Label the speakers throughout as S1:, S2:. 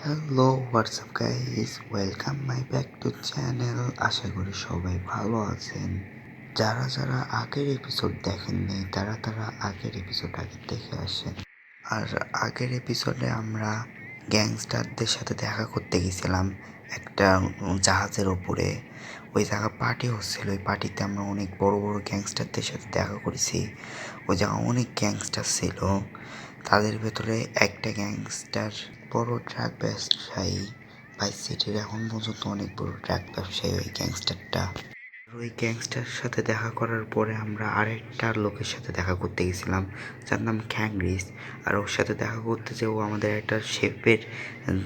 S1: Hello WhatsApp guys, welcome my back to channel. আশা করি সবাই ভালো আছেন। যারা যারা আগের এপিসোড দেখেননি তারা আগের এপিসোড আগে দেখে আসেন। আর আগের এপিসোডে আমরা গ্যাংস্টারদের সাথে দেখা করতে গেছিলাম একটা জাহাজের ওপরে। ওই জায়গা পার্টি হচ্ছিল, ওই পার্টিতে আমরা অনেক বড় বড় গ্যাংস্টারদের সাথে দেখা করেছি। ওই জায়গা অনেক গ্যাংস্টার ছিল, তাদের ভেতরে একটা গ্যাংস্টার বড় ট্রাক ব্যবসায়ী। ভাইস সিটির এখন পর্যন্ত অনেক বড় ট্রাক ব্যবসায়ী ওই গ্যাংস্টারটা। ওই গ্যাংস্টার সাথে দেখা করার পরে আমরা আরেকটা লোকের সাথে দেখা করতে গেছিলাম, যার নাম খ্যাংরিস। আর ওর সাথে দেখা করতে যে ও আমাদের একটা শেপের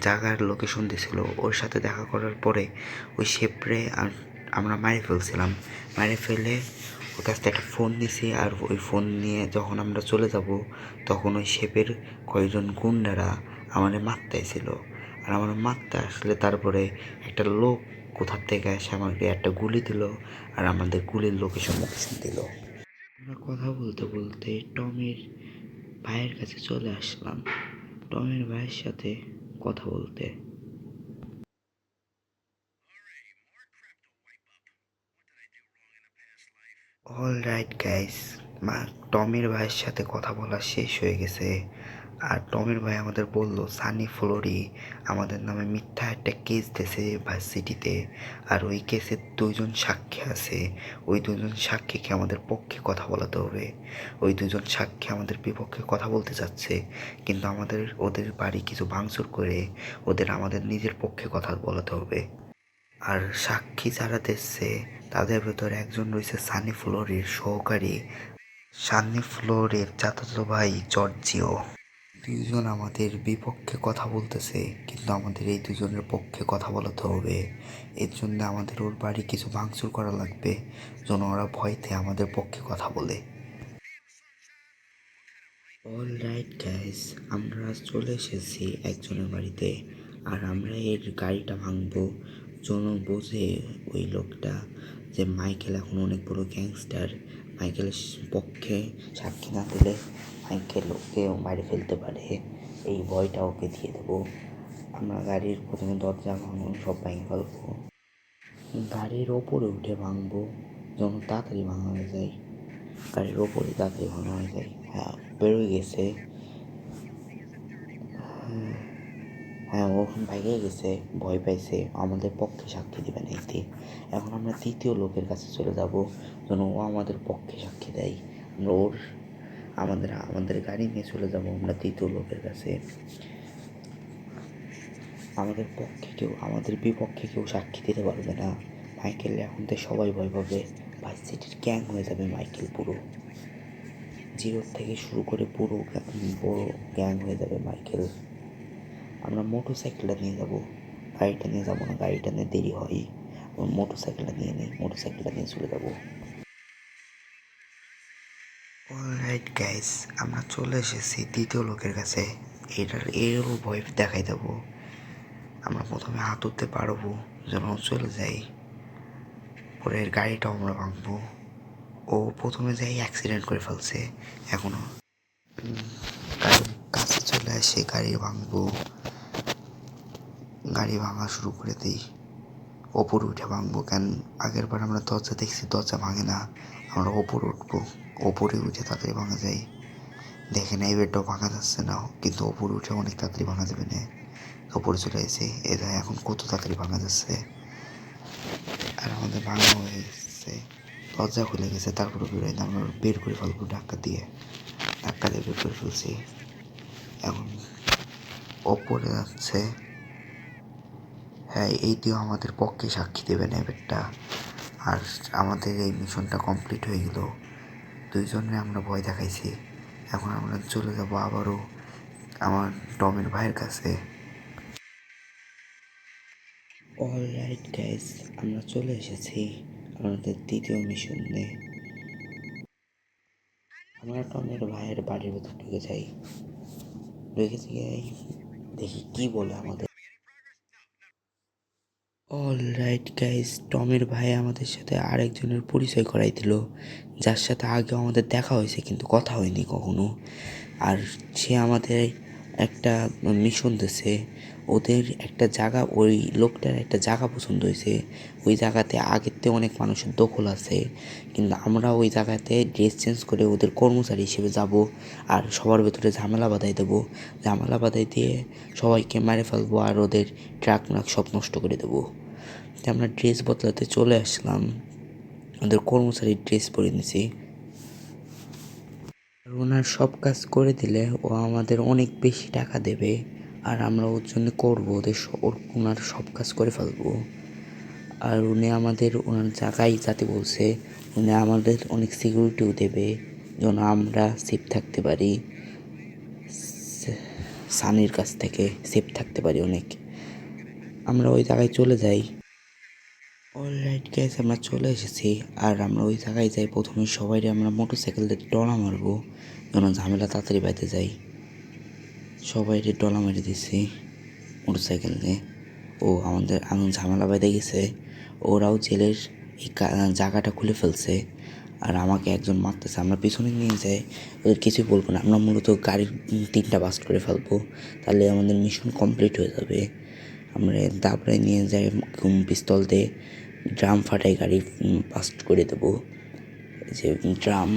S1: জায়গার লোকেশন দিয়েছিল। ওর সাথে দেখা করার পরে ওই শেপরে আমরা মারে ফেলছিলাম। মারে ফেলে ওর কাছ থেকে একটা ফোন নিছি। আর ওই ফোন নিয়ে যখন আমরা চলে যাব তখন ওই শেপের কয়েকজন গুন্ডারা আমাদের মারতে ছিল। আর আমার মারতে আসলে তারপরে একটা লোক কোথার থেকে এসে আমাকে একটা গুলি দিল, আর আমাদের গুলির লোকেশন দিল। আমরা কথা বলতে বলতে টমের ভাইয়ের কাছে চলে আসলাম, টমের ভাইয়ের সাথে কথা বলতে। অল রাইট গাইস, টমের ভাইয়ের সাথে কথা বলা শেষ হয়ে গেছে। আর টমের ভাই আমাদের বলল সানি ফ্লোরি আমাদের নামে মিথ্যা একটা কেস দিয়েছে ভার্সিটিতে। আর ওই কেসের দুজন সাক্ষী আছে। ওই দুজন সাক্ষীকে আমাদের পক্ষে কথা বলাতে হবে। ওই দুজন সাক্ষী আমাদের বিপক্ষে কথা বলতে চাচ্ছে, কিন্তু আমাদের ওদের বাড়ি কিছু ভাঙচুর করে ওদের আমাদের নিজের পক্ষে কথা বলাতে হবে। আর সাক্ষী যারা দিচ্ছে তাদের ভেতরে একজন রয়েছে সানি ফ্লোরির সহকারী, সানি ফ্লোরের চাচাতো ভাই জর্জিও। দুজন আমাদের বিপক্ষে কথা বলতেছে, কিন্তু আমাদের এই দুজনের পক্ষে কথা বলাতে হবে। এর জন্য আমাদের ওর বাড়ি কিছু ভাঙচুর করা লাগবে, যেন ওরা ভয়তে আমাদের পক্ষে কথা বলে। অল রাইট গাইস, আমরা চলে এসেছি একজনের বাড়িতে। আর আমরা এর গাড়িটা ভাঙবো যেন বোঝে ওই লোকটা যে মাইকেল এখন অনেক বড় গ্যাংস্টার। মাইকেলের পক্ষে সাক্ষী না দিলে মাইকেল ওকে মারে ফেলতে পারে, এই ভয়টা ওকে দিয়ে দেবো। আমরা গাড়ির প্রথমে দরজা ভাঙবো, সব ভেঙে ফেলবো। গাড়ির ওপরে উঠে ভাঙবো যেন তাড়াতাড়ি ভাঙা হয়ে যায়। গাড়ির ওপরে তাড়াতাড়ি ভাঙা হয়ে যায়। হ্যাঁ, বেরোয় গেছে। হ্যাঁ, ও ভাগিয়ে গেছে, ভয় পাইছে, আমাদের পক্ষে সাক্ষী দেবে না এতে। এখন আমরা তৃতীয় লোকের কাছে চলে যাব যেন ও আমাদের পক্ষে সাক্ষী দেয়। আমরা আমাদের গাড়ি নিয়ে চলে যাব আমরা তৃতীয় লোকের কাছে। আমাদের বিপক্ষে কেউ সাক্ষী দিতে পারবে না। মাইকেল এখন তো সবাই ভয় পাবে, ভার্স সিটির গ্যাং হয়ে যাবে মাইকেল পুরো। জিরোর থেকে শুরু করে পুরো বড় গ্যাং হয়ে যাবে মাইকেল। আমরা মোটর সাইকেলটা নিয়ে যাবো, গাড়িটা নিয়ে যাবো না, গাড়িটা নিয়ে দেরি হয়। মোটর সাইকেলটা নিয়ে নিই, মোটর সাইকেলটা নিয়ে চলে যাবো। অলরাইট গাইস, আমরা চলে এসেছি দ্বিতীয় লোকের কাছে। এরও ভয় দেখাই দেবো। আমরা প্রথমে হাত উঠতে পারবো যেন চলে যাই, পরে এর গাড়িটাও আমরা ভাঙবো। ও প্রথমে যাই অ্যাক্সিডেন্ট করে ফেলছে, এখনো গাড়ির কাছে চলে আসে গাড়ি ভাঙবো। গাড়ি ভাঙা শুরু করে দিই, ওপরে উঠে ভাঙবো। কেন আগের বার আমরা দরজা দেখছি, দরজা ভাঙে না, আমরা ওপরে উঠবো। ওপরে উঠে তাড়াতাড়ি ভাঙা যায়। দেখে না এই বেডটাও ভাঙা যাচ্ছে না, কিন্তু ওপরে উঠে অনেক তাড়াতাড়ি ভাঙা যাবে না। ওপরে চলে এসে এটা এখন কত তাড়াতাড়ি ভাঙা যাচ্ছে। আর আমাদের ভাঙা হয়ে গেছে, দরজা খুলে গেছে, তারপরে বেরোয় না, আমরা বের করে ফেলবো ধাক্কা দিয়ে বের করে ফেলছি। এখন ওপরে যাচ্ছে। হ্যাঁ, এইটিও আমাদের পক্ষে সাক্ষী দেবে না এবারটা। আর আমাদের এই মিশনটা কমপ্লিট হয়ে গেল। দুইজনে আমরা ভয় দেখাইছি। এখন আমরা চলে যাব আবারও আমার টমের ভাইয়ের কাছে। অল রাইট গাইস, আমরা চলে এসেছি আমাদের দ্বিতীয় মিশনে। আমরা টমের ভাইয়ের বাড়ির ভেতর ঢুকে যাই। দেখি কি বলে আমাদের। অল রাইট গাইস, টমের ভাই আমাদের সাথে আরেকজনের পরিচয় করাই দিল, যার সাথে আগেও আমাদের দেখা হয়েছে কিন্তু কথা হয়নি কখনো। আর সে আমাদের একটা মিশন দিছে। ওদের একটা জায়গা, ওই লোকটার একটা জায়গা পছন্দ হয়েছে। ওই জায়গাতে আগের থেকে অনেক মানুষের দখল আছে, কিন্তু আমরা ওই জায়গাতে ড্রেস চেঞ্জ করে ওদের কর্মচারী হিসেবে যাব আর সবার ভেতরে ঝামেলা বাঁধাই দেবো। ঝামেলা বাঁধাই দিয়ে সবাইকে মেরে ফেলবো আর ওদের ট্রাক নাক সব নষ্ট করে দেবো। আমরা ড্রেস বদলাতে চলে আসলাম, ওদের কর্মচারীর ড্রেস পরে নিছি। আর ওনার সব কাজ করে দিলে ও আমাদের অনেক বেশি টাকা দেবে, আর আমরা ওর জন্য করবো, ওনার সব কাজ করে ফেলবো। আর উনি আমাদের ওনার জায়গায় যাতে বলছে, উনি আমাদের অনেক সিকিউরিটিও দেবে যেন আমরা সেফ থাকতে পারি, সানির কাছ থেকে সেফ থাকতে পারি অনেক। আমরা ওই জায়গায় চলে যাই। অলরাইট গ্যাস, আমরা চলে এসেছি। আর আমরা ওই জায়গায় যাই, প্রথমে সবাই আমরা মোটর সাইকেল দিয়ে ডলা মারবো যেন ঝামেলা তাড়াতাড়ি বাইতে যাই। সবাই ডলা মেরে দিছি মোটর সাইকেল নিয়ে। ও আমাদের এমন ঝামেলা বেঁধে গেছে, ওরাও জেলের এই জায়গাটা খুলে ফেলছে আর আমাকে একজন মারতেছে। আমরা পিছনে নিয়ে যাই, ওদের কিছুই বলবো না, আমরা মূলত গাড়ির 3টা বাস্ট করে ফেলবো, তাহলে আমাদের মিশন কমপ্লিট হয়ে যাবে। আমরা দাবড়ায় নিয়ে যাই, পিস্তল দিয়ে ড্রাম ফাটাই গাড়ি বাস্ট করে দেবো। যে ড্রাম,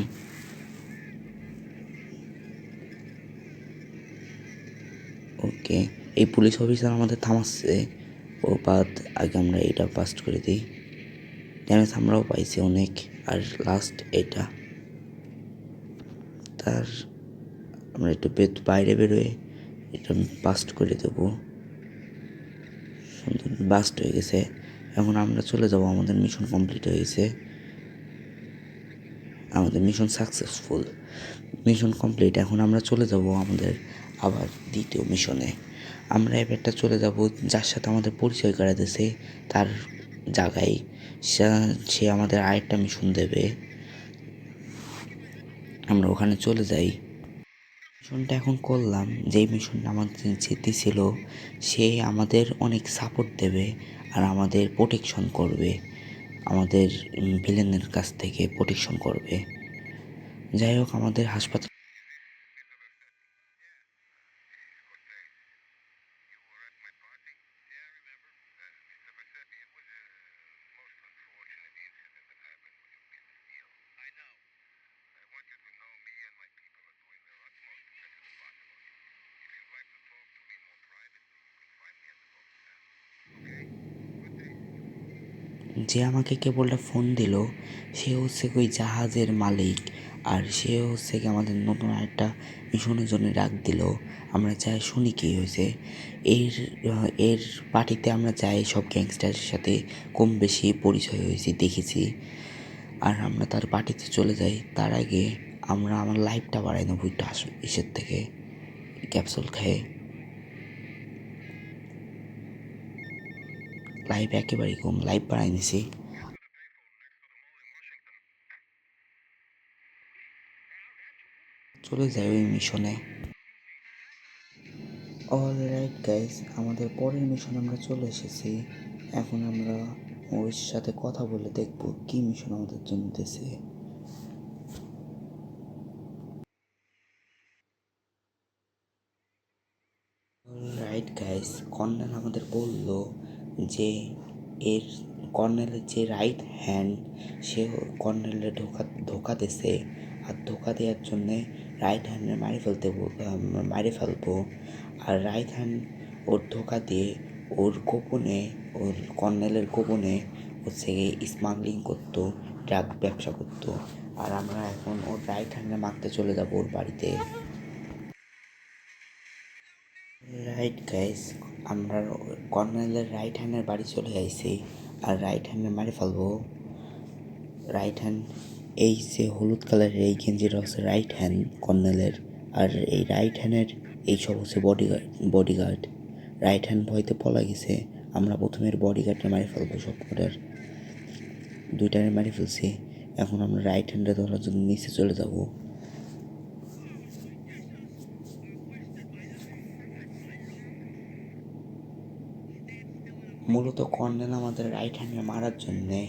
S1: ওকে, এই পুলিশ অফিসার আমাদের থামাচ্ছে, ও বাদ আগে আমরা এটা বাস্ট করে দিই। ড্যামেজ আমরাও পাইছি অনেক। আর লাস্ট এটা, তার আমরা একটু বাইরে বেরোয় এটা বাস্ট করে দেবো। সুন্দর বাস্ট হয়ে গেছে। এখন আমরা চলে যাব, আমাদের মিশন কমপ্লিট হয়ে গেছে, আমাদের মিশন সাকসেসফুল, মিশন কমপ্লিট। এখন আমরা চলে যাব আমাদের আবার দ্বিতীয় মিশনে। আমরা এবারটা চলে যাব যার সাথে আমাদের পরিচয় করা দিয়েছে তার জায়গায়। সে আমাদের আরেকটা মিশন দেবে, আমরা ওখানে চলে যাই। মিশনটা এখন করলাম, যেই মিশনটা আমাদের যেতে ছিল, সে আমাদের অনেক সাপোর্ট দেবে আর আমাদের প্রোটেকশন করবে, আমাদের ভিলেনের কাছ থেকে প্রোটেকশন করবে। যাই হোক, আমাদের হাসপাতাল যে আমাকে কেবলটা ফোন দিল, সে হচ্ছে ওই জাহাজের মালিক, আর সে হচ্ছে কি আমাদের নতুন একটা মিশনের জন্য ডাক দিল। আমরা যাই শুনি কী হয়েছে। এর এর পার্টিতে আমরা যাই, সব গ্যাংস্টারের সাথে কম বেশি পরিচয় হয়েছি, দেখেছি। আর আমরা তার পার্টিতে চলে যাই। তার আগে আমরা আমার লাইফটা বাড়াই নেবো একটু ইসের থেকে, ক্যাপসুল খেয়ে। লাইফ একেবারেই কম, লাইফ বাড়াই নিছি। চলে যাই ওই মিশনে। অলরাইট গাইস, আমাদের পরের মিশনে আমরা চলে এসেছি। এখন আমরা ওর সাথে কথা বলে দেখব কি মিশন আমাদের জন্য দিয়েছে। রাইট গাইস, কর্নেল আমাদের বলল যে এর কর্নেলের যে রাইট হ্যান্ড, সে কর্নেলের ধোকা দিছে, আর ধোকা দেওয়ার জন্যে রাইট হ্যান্ডে মারি ফেলবো। আর রাইট হ্যান্ড ওর ধোকা দিয়ে ওর গোপনে, ওর কর্নেলের গোপনে হচ্ছে স্মাগলিং করতো, ড্রাগ ব্যবসা করতো। আর আমরা এখন ওর রাইট হ্যান্ডে মারতে চলে যাবো ওর বাড়িতে। রাইট গাইস, আমরা কর্নেলের রাইট হ্যান্ডের বাড়ি চলে আইছি আর রাইট হ্যান্ডে মারি ফেলবো। রাইট হ্যান্ড, এই যে হলুদ কালারের এই গেঞ্জিটা হচ্ছে রাইট হ্যান্ড কর্নেলের, আর এই রাইট হ্যান্ডের এই সব হচ্ছে বডিগার্ড। রাইট হ্যান্ড ভয়তে পলা গেছে, আমরা প্রথমের বডিগার্ডে মারি ফেলবো, সব কটার দুইটারে মারি ফেলছি। এখন আমরা রাইট হ্যান্ডে ধরার জন্য নিচে চলে যাবো। মূলত কর্নেল আমাদের রাইট হ্যান্ডে মারার জন্যে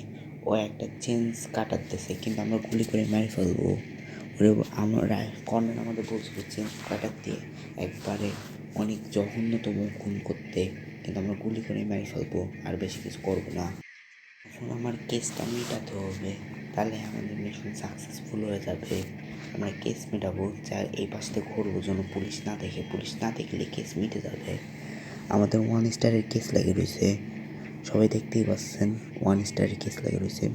S1: ও একটা চেঞ্জ কাটাতেছে, কিন্তু আমরা গুলি করে মেরে ফেলবো ওরে। আমরা কর্নেল আমাদের বলছিল চেঞ্জ কাটাতে একবারে অনেক জঘন্যতম খুন করতে, কিন্তু আমরা গুলি করে মেরে ফেলবো, আর বেশি কিছু করবো না। এখন আমার কেসটা মেটাতে হবে, তাহলে আমাদের মিশন সাকসেসফুল হয়ে যাবে। আমরা কেস মেটাবো, যা এই পাশ থেকে ঘুরবো যেন পুলিশ না দেখে, পুলিশ না দেখলে কেস মিটে যাবে। আমাদের 1 স্টারের কেস লেগে রয়েছে, সবাই দেখতেই পাচ্ছেন 1 স্টারের কেস লেগে রয়েছে।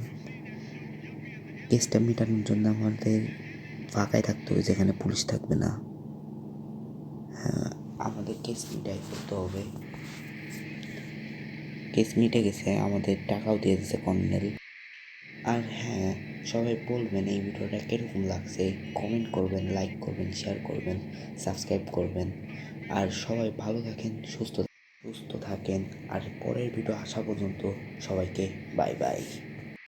S1: কেসটা মেটানোর জন্য আমাদের ফাঁকায় থাকতে হবে, যেখানে পুলিশ থাকবে না। হ্যাঁ, আমাদের কেস মিটাই করতে হবে। কেস মিটে গেছে, আমাদের টাকাও দিয়ে দিয়েছে কর্নেল। আর হ্যাঁ, সবাই বলবেন এই ভিডিওটা কীরকম লাগছে, কমেন্ট করবেন, লাইক করবেন, শেয়ার করবেন, সাবস্ক্রাইব করবেন। আর সবাই ভালো থাকেন, সুস্থ থাকেন। আর পরের ভিডিও আসা পর্যন্ত সবাইকে বাই বাই।